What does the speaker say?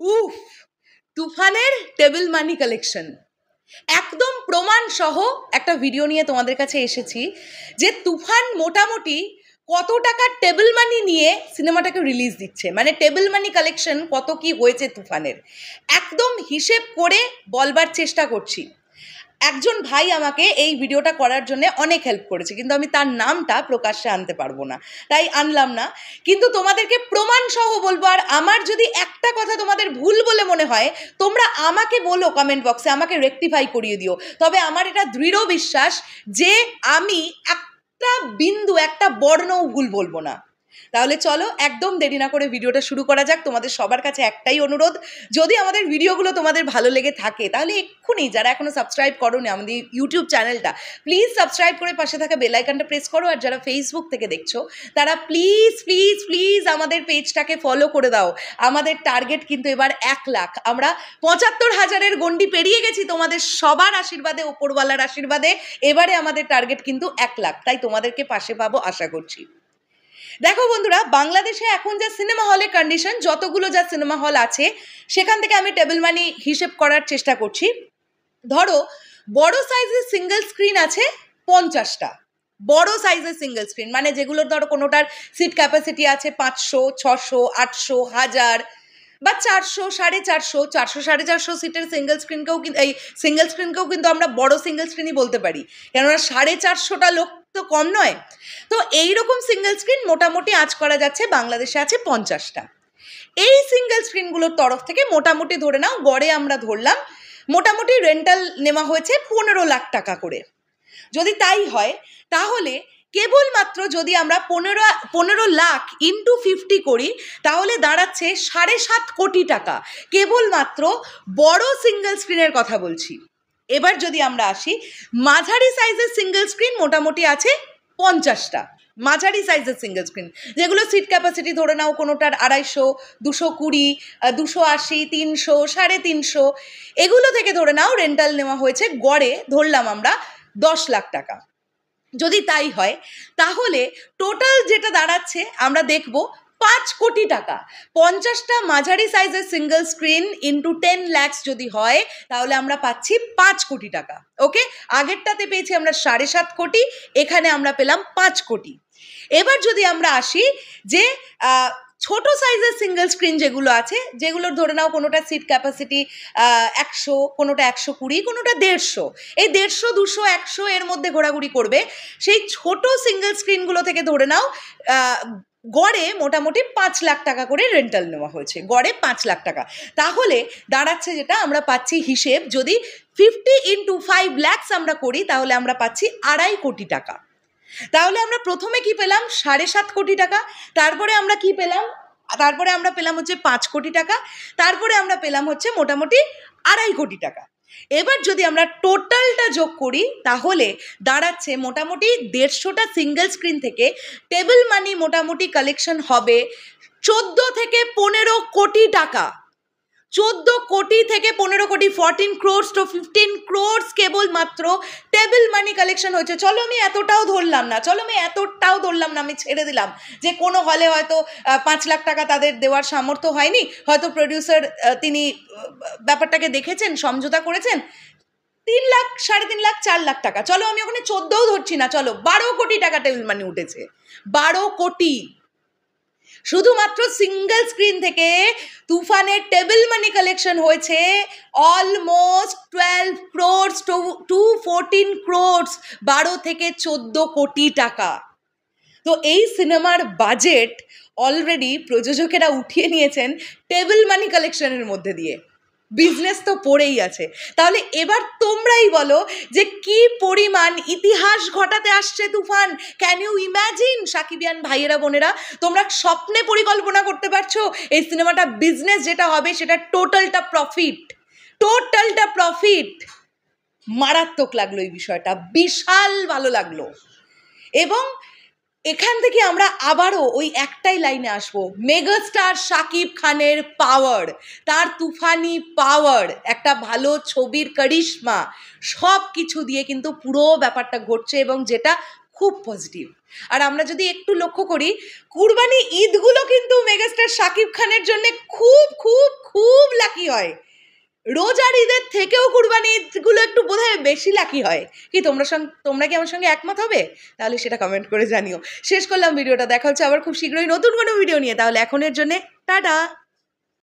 উফ, তুফানের টেবিল মানি কালেকশন একদম প্রমাণ সহ একটা ভিডিও নিয়ে তোমাদের কাছে এসেছি যে তুফান মোটামুটি কত টাকার টেবিল মানি নিয়ে সিনেমাটাকে রিলিজ দিচ্ছে, মানে টেবিল মানি কালেকশন কত কি হয়েছে তুফানের একদম হিসেব করে বলবার চেষ্টা করছি। একজন ভাই আমাকে এই ভিডিওটা করার জন্য অনেক হেল্প করেছে, কিন্তু আমি তার নামটা প্রকাশ্যে আনতে পারবো না, তাই আনলাম না। কিন্তু তোমাদেরকে প্রমাণ সহ বলবো, আর আমার যদি একটা কথা তোমাদের ভুল বলে মনে হয় তোমরা আমাকে বলো কমেন্ট বক্সে, আমাকে রেকটিফাই করিয়ে দিও। তবে আমার এটা দৃঢ় বিশ্বাস যে আমি একটা বিন্দু, একটা বর্ণও ভুল বলবো না। তাহলে চলো একদম দেরি না করে ভিডিওটা শুরু করা যাক। তোমাদের সবার কাছে একটাই অনুরোধ, যদি আমাদের ভিডিওগুলো তোমাদের ভালো লেগে থাকে তাহলে এক্ষুনি, যারা এখনো সাবস্ক্রাইব করোনি আমাদের ইউটিউব চ্যানেলটা, প্লিজ সাবস্ক্রাইব করে পাশে থাকা বেল আইকনটা প্রেস করো। আর যারা ফেসবুক থেকে দেখছো তারা প্লিজ প্লিজ প্লিজ আমাদের পেজটাকে ফলো করে দাও। আমাদের টার্গেট কিন্তু এবার 1 লাখ, আমরা 75,000-এর গন্ডি পেরিয়ে গেছি তোমাদের সবার আশীর্বাদে, ওপরওয়ালার আশীর্বাদে। এবারে আমাদের টার্গেট কিন্তু 1 লাখ, তাই তোমাদেরকে পাশে পাবো আশা করছি। দেখো বন্ধুরা, বাংলাদেশে এখন যা সিনেমা হলের কন্ডিশন, যতগুলো যা সিনেমা হল আছে সেখান থেকে আমি টেবিল মানি হিসেব করার চেষ্টা করছি। ধরো বড় সাইজের সিঙ্গেল স্ক্রিন আছে 50টা, বড় সাইজের সিঙ্গেল স্ক্রিন মানে যেগুলোর ধরো কোনোটার সিট ক্যাপাসিটি আছে 500, 600, 800, 1000 বা 400, 450, 400, 450 সিটের সিঙ্গেল স্ক্রিনকেও এই সিঙ্গেল স্ক্রিনকেও কিন্তু আমরা বড় সিঙ্গেল স্ক্রিনই বলতে পারি, কেননা 450টা লোক তো কম নয়। তো এইরকম সিঙ্গেল স্ক্রিন মোটামুটি আজ করা যাচ্ছে বাংলাদেশে আছে 50টা। এই সিঙ্গেল স্ক্রিনগুলোর তরফ থেকে মোটামুটি ধরে নাও, গড়ে আমরা ধরলাম মোটামুটি রেন্টাল নেওয়া হয়েছে 15 লাখ টাকা করে। যদি তাই হয় তাহলে কেবলমাত্র যদি আমরা 15 লাখ ইন্টু 50 করি তাহলে দাঁড়াচ্ছে 7.5 কোটি টাকা, কেবলমাত্র বড় সিঙ্গেল স্ক্রিনের কথা বলছি। এবার যদি আমরা আসি, মাঝারি সাইজের সিঙ্গেল স্ক্রিন মোটামুটি আছে 50টা, মাঝারি সাইজের সিঙ্গেল স্ক্রিন যেগুলো সিট ক্যাপাসিটি ধরে নাও কোনোটার 250, 220, 280, 300, 350, এগুলো থেকে ধরে নাও রেন্টাল নেওয়া হয়েছে গড়ে ধরলাম আমরা 10 লাখ টাকা। যদি তাই হয় তাহলে টোটাল যেটা দাঁড়াচ্ছে আমরা দেখব 5 কোটি টাকা। 50টা মাঝারি সাইজের সিঙ্গেল স্ক্রিন ইন্টু 10 lakhs যদি হয় তাহলে আমরা পাচ্ছি 5 কোটি টাকা। ওকে, আগেরটাতে পেয়েছি আমরা 7.5 কোটি, এখানে আমরা পেলাম 5 কোটি। এবার যদি আমরা আসি যে ছোট সাইজের সিঙ্গেল স্ক্রিন যেগুলো আছে, যেগুলোর ধরে নাও কোনোটা সিট ক্যাপাসিটি 100, কোনোটা 120, কোনোটা 150, এই 150, 200, 100 এর মধ্যে ঘোরাঘুরি করবে, সেই ছোট সিঙ্গেল স্ক্রিনগুলো থেকে ধরে নাও গড়ে মোটামুটি 5 লাখ টাকা করে রেন্টাল নেওয়া হয়েছে, গড়ে 5 লাখ টাকা। তাহলে দাঁড়াচ্ছে যেটা আমরা পাচ্ছি হিসেব, যদি 50 ইন্টু 5 lakhs আমরা করি তাহলে আমরা পাচ্ছি 2.5 কোটি টাকা। তাহলে আমরা প্রথমে কি পেলাম 7.5 কোটি টাকা, তারপরে আমরা কি পেলাম, তারপরে আমরা পেলাম হচ্ছে 5 কোটি টাকা, তারপরে আমরা পেলাম হচ্ছে মোটামুটি 2.5 কোটি টাকা। এবার যদি আমরা টোটালটা যোগ করি তাহলে দাঁড়াচ্ছে মোটামুটি 150টা সিঙ্গেল স্ক্রিন থেকে টেবিল মানি মোটামুটি কালেকশন হবে 14 থেকে 15 কোটি টাকা। 14 কোটি থেকে 15 কোটি, 14 crores to 15 crores কেবলমাত্র টেবিল মানি কালেকশন হয়েছে। চলো আমি এতটাও ধরলাম না, আমি ছেড়ে দিলাম যে কোনো হলে হয়তো 5 লাখ টাকা তাদের দেওয়ার সামর্থ্য হয়নি, হয়তো প্রডিউসার তিনি ব্যাপারটাকে দেখেছেন, সমঝোতা করেছেন, 3 লাখ, 3.5 লাখ, 4 লাখ টাকা। চলো আমি ওখানে 14ও ধরছি না, চলো 12 কোটি টাকা টেবিল মানি উঠেছে, 12 কোটি শুধুমাত্র সিঙ্গেল স্ক্রিন থেকে। তুফানের টেবিল মানি কালেকশন হয়েছে অলমোস্ট 12 crores to 14 crores, 12 থেকে 14 কোটি টাকা। তো এই সিনেমার বাজেট অলরেডি প্রযোজকেরা উঠিয়ে নিয়েছেন টেবিল মানি কালেকশনের মধ্যে দিয়ে, বিজনেস তো পড়েই আছে। তাহলে এবার তোমরাই বলো যে কি পরিমাণ ইতিহাস ঘটাতে আসছে তুফান। ক্যান ইউ ইম্যাজিন সাকিবিয়ান ভাইয়েরা বোনেরা, তোমরা স্বপ্নে পরিকল্পনা করতে পারছো এই সিনেমাটা বিজনেস যেটা হবে সেটা টোটালটা প্রফিট। মারাত্মক লাগলো এই বিষয়টা, বিশাল ভালো লাগলো। এবং এখান থেকে আমরা আবারও ওই একটাই লাইনে আসবো, মেগাস্টার শাকিব খানের পাওয়ার, তার তুফানি পাওয়ার, একটা ভালো ছবির কারিশমা, সব কিছু দিয়ে কিন্তু পুরো ব্যাপারটা ঘটছে এবং যেটা খুব পজিটিভ। আর আমরা যদি একটু লক্ষ্য করি, কুরবানি ঈদগুলো কিন্তু মেগাস্টার শাকিব খানের জন্য খুব খুব খুব লাকি হয়। রোজার ঈদের থেকেও কুরবানি ঈদগুলো একটু বোধহয় বেশি লাকি হয়। কি তোমরা কি আমার সঙ্গে একমত হবে? তাহলে সেটা কমেন্ট করে জানিও। শেষ করলাম ভিডিওটা, দেখা হচ্ছে আবার খুব শীঘ্রই নতুন কোনো ভিডিও নিয়ে। তাহলে এখনের জন্যে টাটা।